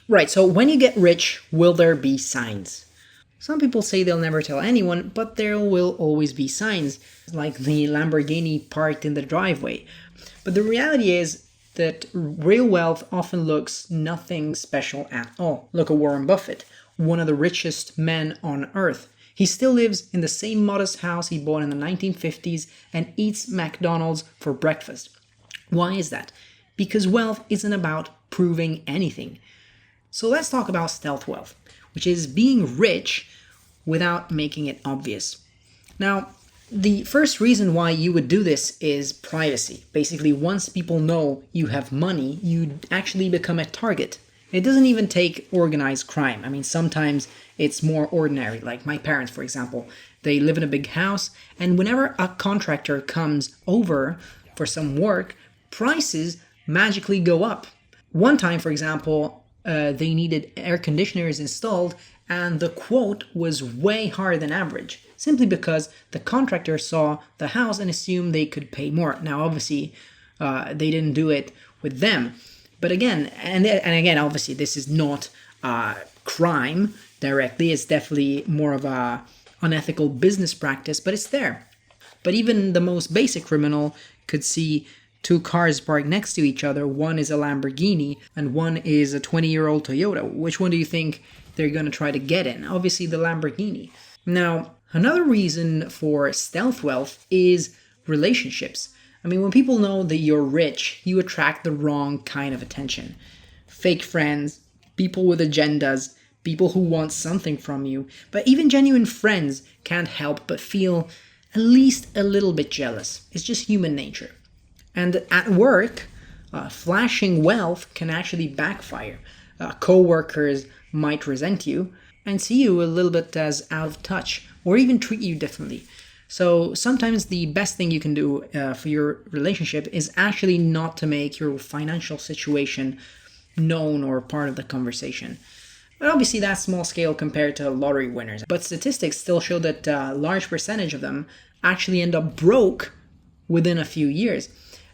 Right, so when you get rich, will there be signs? Some people say they'll never tell anyone, but there will always be signs, like the Lamborghini parked in the driveway. But the reality is that real wealth often looks nothing special at all. Look at Warren Buffett, one of the richest men on earth. He still lives in the same modest house he bought in the 1950s and eats McDonald's for breakfast. Why is that? Because wealth isn't about proving anything. So let's talk about stealth wealth, which is being rich without making it obvious. Now, the first reason why you would do this is privacy. Basically, once people know you have money, you actually become a target. It doesn't even take organized crime. I mean, sometimes it's more ordinary. Like my parents, for example, they live in a big house, and whenever a contractor comes over for some work, prices magically go up. One time, for example, they needed air conditioners installed, and the quote was way higher than average, simply because the contractor saw the house and assumed they could pay more. Now, obviously, they didn't do it with them. But again, and again, obviously, this is not crime directly. It's definitely more of a unethical business practice, but it's there. But even the most basic criminal could see two cars parked next to each other. One is a Lamborghini and one is a 20-year-old Toyota. Which one do you think they're going to try to get in? Obviously, the Lamborghini. Now, another reason for stealth wealth is relationships. I mean, when people know that you're rich, you attract the wrong kind of attention. Fake friends, people with agendas, people who want something from you. But even genuine friends can't help but feel at least a little bit jealous. It's just human nature. And at work, flashing wealth can actually backfire. Co-workers might resent you and see you a little bit as out of touch or even treat you differently. So sometimes the best thing you can do for your relationship is actually not to make your financial situation known or part of the conversation. But obviously that's small scale compared to lottery winners. But statistics still show that a large percentage of them actually end up broke within a few years.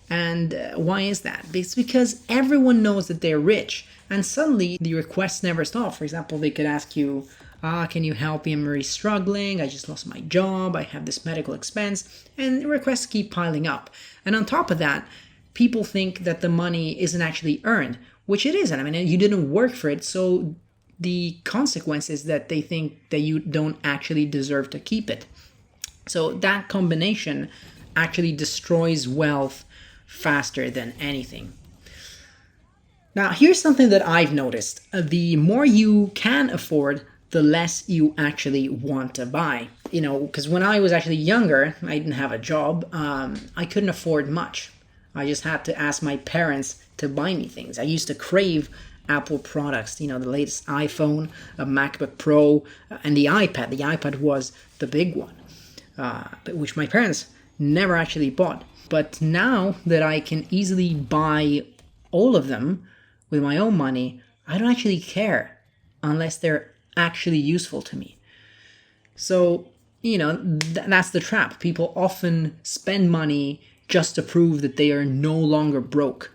And why is that? It's because everyone knows that they're rich, and suddenly the requests never stop. For example, they could ask you, can you help me? I'm really struggling. I just lost my job. I have this medical expense. And the requests keep piling up. And on top of that, people think that the money isn't actually earned, which it isn't. I mean, you didn't work for it. So the consequence is that they think that you don't actually deserve to keep it. So that combination actually destroys wealth faster than anything. Now, here's something that I've noticed. The more you can afford, the less you actually want to buy. You know, because when I was actually younger, I didn't have a job. I couldn't afford much. I just had to ask my parents to buy me things. I used to crave Apple products, you know, the latest iPhone, a MacBook Pro, and the iPad. The iPad was the big one, which my parents never actually bought. But now that I can easily buy all of them with my own money, I don't actually care unless they're actually useful to me. So, you know, that's the trap. People often spend money just to prove that they are no longer broke.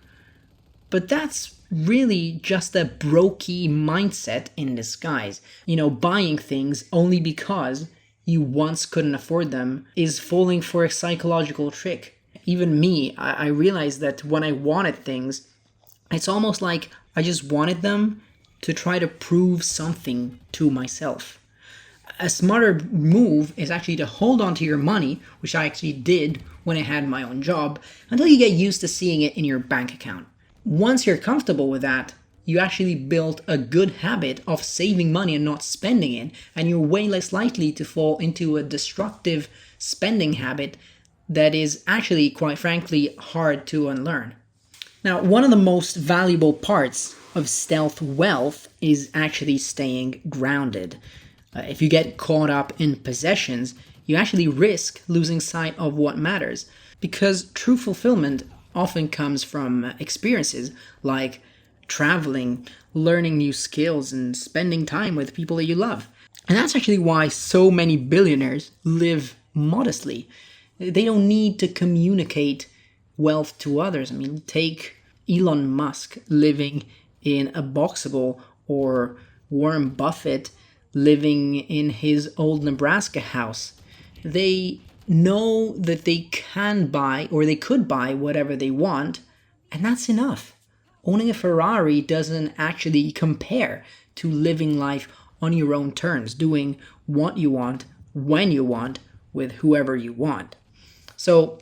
But that's really just a Brokie mindset in disguise. You know, buying things only because you once couldn't afford them is falling for a psychological trick. Even me, I realized that when I wanted things, it's almost like I just wanted them to try to prove something to myself. A smarter move is actually to hold on to your money, which I actually did when I had my own job, until you get used to seeing it in your bank account. Once you're comfortable with that, you actually build a good habit of saving money and not spending it, and you're way less likely to fall into a destructive spending habit that is actually, quite frankly, hard to unlearn. Now, one of the most valuable parts of stealth wealth is actually staying grounded. If you get caught up in possessions, you actually risk losing sight of what matters, because true fulfillment often comes from experiences like traveling, learning new skills, and spending time with people that you love. And that's actually why so many billionaires live modestly. They don't need to communicate wealth to others. I mean, take Elon Musk living in a Boxable or Warren Buffett living in his old Nebraska house. They know that they can buy, or they could buy, whatever they want, and that's enough. Owning a Ferrari doesn't actually compare to living life on your own terms, doing what you want, when you want, with whoever you want. So,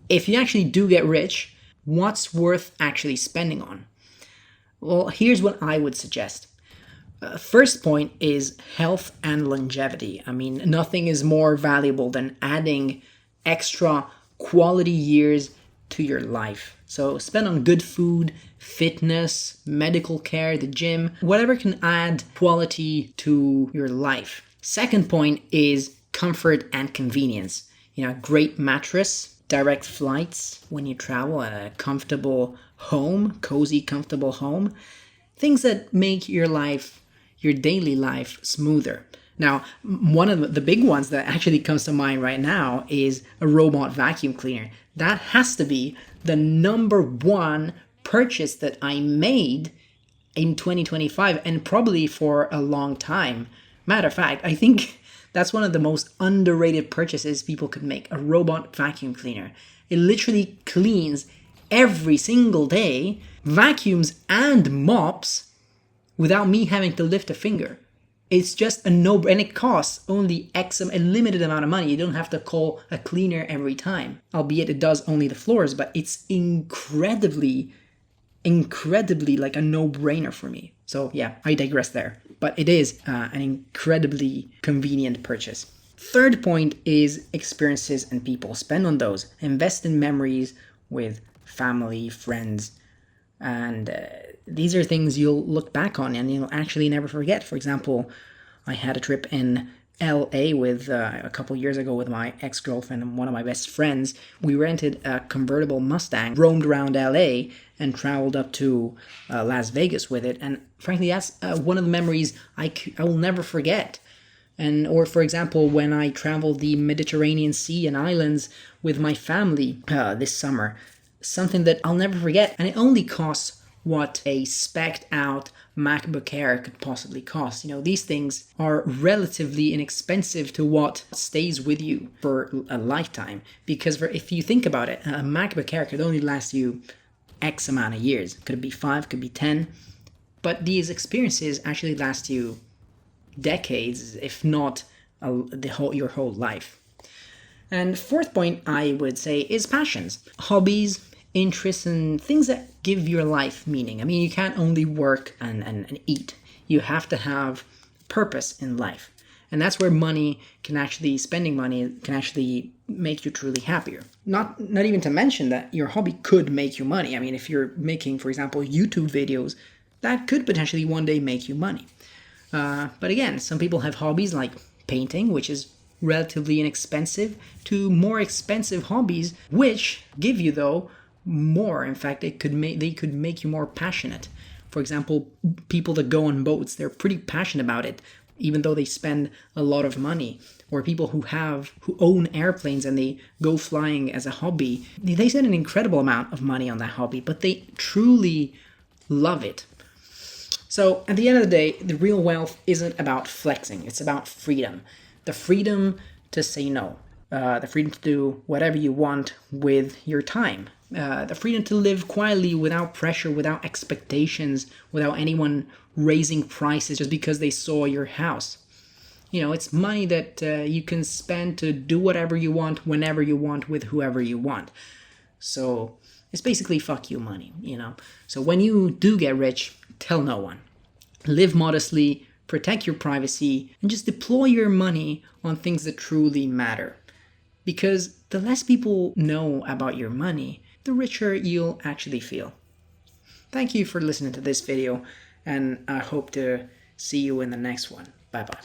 if you actually do get rich, what's worth actually spending on? Well, here's what I would suggest. First point is health and longevity. I mean, nothing is more valuable than adding extra quality years to your life. So spend on good food, fitness, medical care, the gym, whatever can add quality to your life. Second point is comfort and convenience. Great mattress, direct flights when you travel, a comfortable home, cozy, comfortable home. Things that make your daily life smoother. Now, one of the big ones that actually comes to mind right now is a robot vacuum cleaner. That has to be the number one purchase that I made in 2025, and probably for a long time. Matter of fact, I think that's one of the most underrated purchases people could make, a robot vacuum cleaner. It literally cleans every single day, vacuums and mops, without me having to lift a finger. It's just a no-brainer, and it costs only a limited amount of money. You don't have to call a cleaner every time, albeit it does only the floors, but it's incredibly like a no-brainer for me. So yeah, I digress there, but it is an incredibly convenient purchase. Third point is experiences and people. Spend on those. Invest in memories with family, friends, and these are things you'll look back on and you'll actually never forget. For example, I had a trip in LA with a couple years ago with my ex-girlfriend and one of my best friends. We rented a convertible Mustang, roamed around LA, and traveled up to Las Vegas with it. And frankly, that's one of the memories I will never forget. Or for example, when I traveled the Mediterranean Sea and islands with my family this summer, something that I'll never forget. And it only costs what a spec'd out MacBook Air could possibly cost. These things are relatively inexpensive to what stays with you for a lifetime. Because if you think about it, a MacBook Air could only last you X amount of years. Could it be 5, could be 10. But these experiences actually last you decades, if not your whole life. And fourth point I would say is passions, hobbies, interests, and things that give your life meaning. I mean, you can't only work and eat. You have to have purpose in life. And that's where spending money can actually make you truly happier. Not even to mention that your hobby could make you money. I mean, if you're making, for example, YouTube videos, that could potentially one day make you money. But again, some people have hobbies like painting, which is relatively inexpensive, to more expensive hobbies, which give you, though, more. In fact, they could make you more passionate. For example, people that go on boats, they're pretty passionate about it, even though they spend a lot of money. Or people who own airplanes and they go flying as a hobby, they spend an incredible amount of money on that hobby, but they truly love it. So at the end of the day, the real wealth isn't about flexing. It's about freedom. The freedom to say no. The freedom to do whatever you want with your time. The freedom to live quietly without pressure, without expectations, without anyone raising prices just because they saw your house. It's money that you can spend to do whatever you want, whenever you want, with whoever you want. So it's basically fuck you money, So when you do get rich, tell no one. Live modestly, protect your privacy, and just deploy your money on things that truly matter. Because the less people know about your money, the richer you'll actually feel. Thank you for listening to this video, and I hope to see you in the next one. Bye-bye.